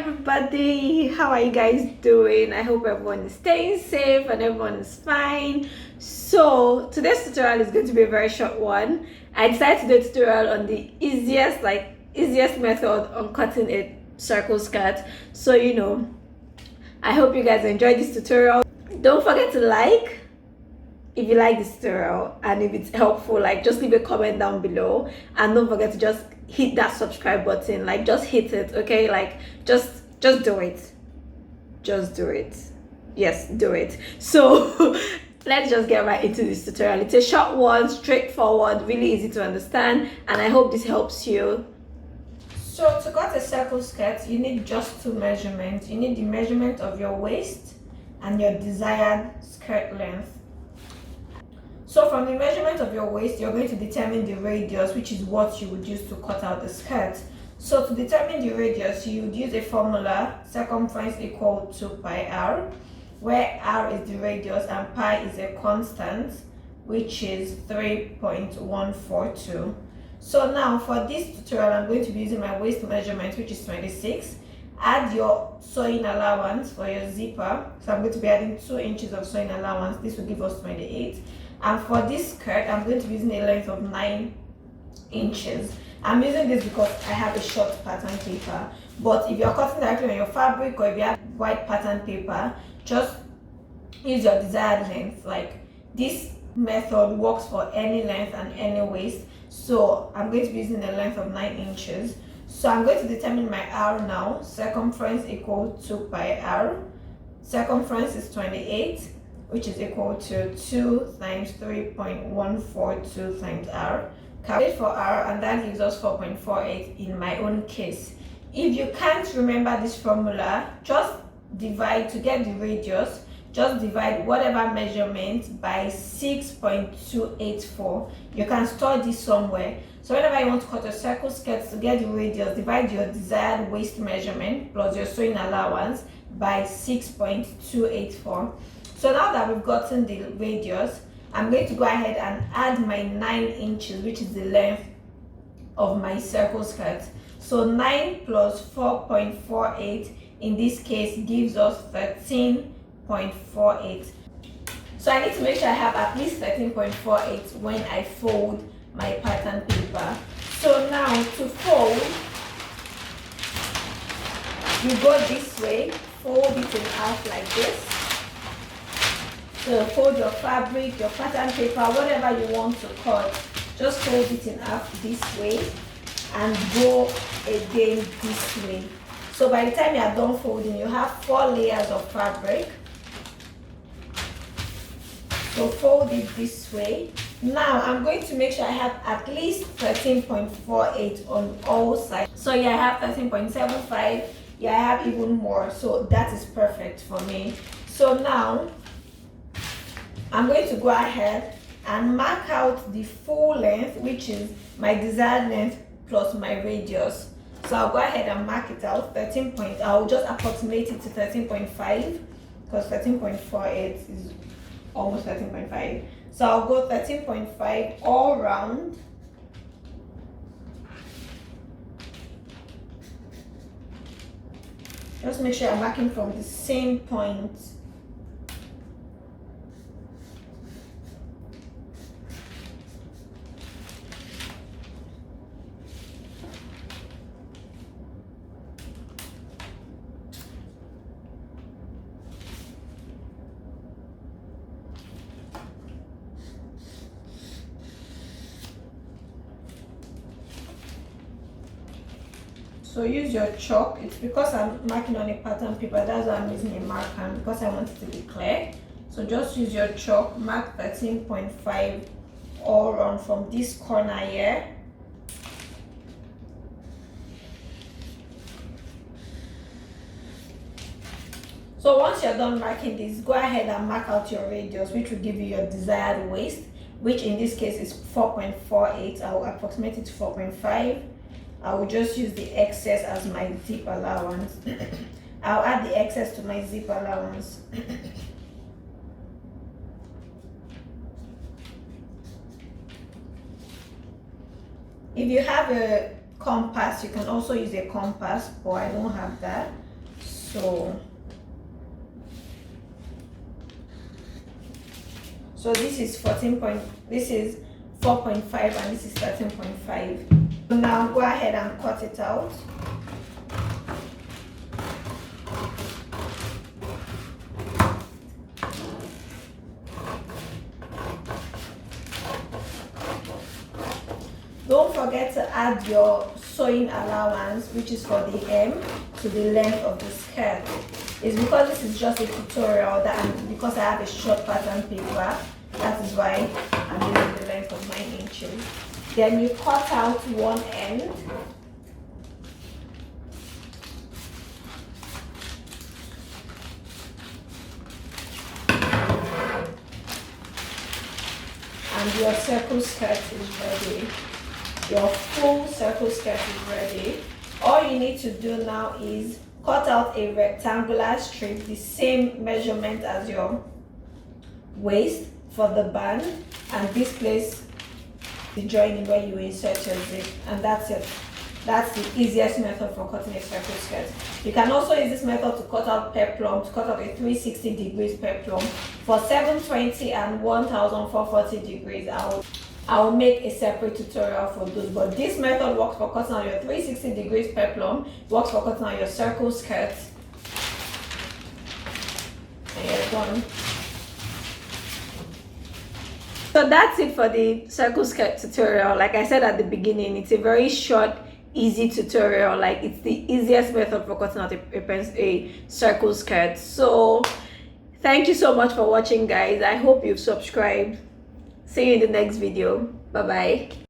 everybody, how are you guys doing? I hope everyone is staying safe and everyone is fine. So today's tutorial is going to be a very short one. I decided to do a tutorial on the easiest method on cutting a circle skirt. So I hope you guys enjoyed this tutorial. Don't forget to like if you like this tutorial, and if it's helpful, just leave a comment down below, and don't forget to just hit that subscribe button. Just hit it, okay? Just do it. Just do it. Yes, do it. So let's just get right into this tutorial. It's a short one, straightforward, really easy to understand, and I hope this helps you. So to cut a circle skirt, you need just two measurements. You need the measurement of your waist and your desired skirt length. So from the measurement of your waist, you're going to determine the radius, which is what you would use to cut out the skirt. So to determine the radius, you would use a formula, circumference equal to pi r, where r is the radius and pi is a constant, which is 3.142. So now for this tutorial, I'm going to be using my waist measurement, which is 26. Add your sewing allowance for your zipper. So I'm going to be adding 2 inches of sewing allowance. This will give us 28. And for this skirt, I'm going to be using a length of 9 inches. I'm using this because I have a short pattern paper. But if you're cutting directly on your fabric, or if you have white pattern paper, just use your desired length. This method works for any length and any waist. So I'm going to be using a length of 9 inches. So I'm going to determine my r now. Circumference equal to pi r. Circumference is 28, which is equal to 2 times 3.142 times r. Calculate for r, and that gives us 4.48 in my own case. If you can't remember this formula, just divide to get the radius. Just divide whatever measurement by 6.284. You can store this somewhere. So whenever you want to cut a circle skirt, to get the radius, divide your desired waist measurement plus your sewing allowance by 6.284. So now that we've gotten the radius, I'm going to go ahead and add my 9 inches, which is the length of my circle skirt. So 9 plus 4.48 in this case gives us 13.48. So I need to make sure I have at least 13.48 when I fold my pattern paper. So now to fold, you go this way, fold it in half like this. So fold your fabric, your pattern paper, whatever you want to cut, just fold it in half this way and go again this way. So by the time you are done folding, you have 4 layers of fabric. So fold it this way. Now I'm going to make sure I have at least 13.48 on all sides. So yeah, I have 13.75. Yeah, I have even more. So that is perfect for me. So now I'm going to go ahead and mark out the full length, which is my desired length plus my radius. So I'll go ahead and mark it out. I'll just approximate it to 13.5 because 13.48 is almost 13.5. So I'll go 13.5 all round. Just make sure I'm marking from the same point. So use your chalk. It's because I'm marking on a pattern paper, that's why I'm using a marker, and because I want it to be clear. So just use your chalk, mark 13.5 all around from this corner here. So once you're done marking this, go ahead and mark out your radius, which will give you your desired waist, which in this case is 4.48. I will approximate it to 4.5. I will just use the excess as my zip allowance. I'll add the excess to my zip allowance. If you have a compass, you can also use a compass, but I don't have that. So this is 4.5 and this is 13.5. Now go ahead and cut it out. Don't forget to add your sewing allowance, which is for the hem, to the length of the skirt. It's because this is just a tutorial because I have a short pattern paper, that is why I'm using the length of 9 inches. Then you cut out one end. And your circle skirt is ready. Your full circle skirt is ready. All you need to do now is cut out a rectangular strip, the same measurement as your waist for the band, and this place the joining where you insert your zip, and that's it. That's the easiest method for cutting a circle skirt. You can also use this method to cut out peplum, to cut out a 360 degrees peplum. For 720 and 1440 degrees, I will make a separate tutorial for those. But this method works for cutting out your 360 degrees peplum, works for cutting out your circle skirt, and you're done. So that's it for the circle skirt tutorial. Like I said at the beginning, it's a very short, easy tutorial. Like, it's the easiest method for cutting out a circle skirt. So thank you so much for watching, guys. I hope you've subscribed. See you in the next video. Bye bye.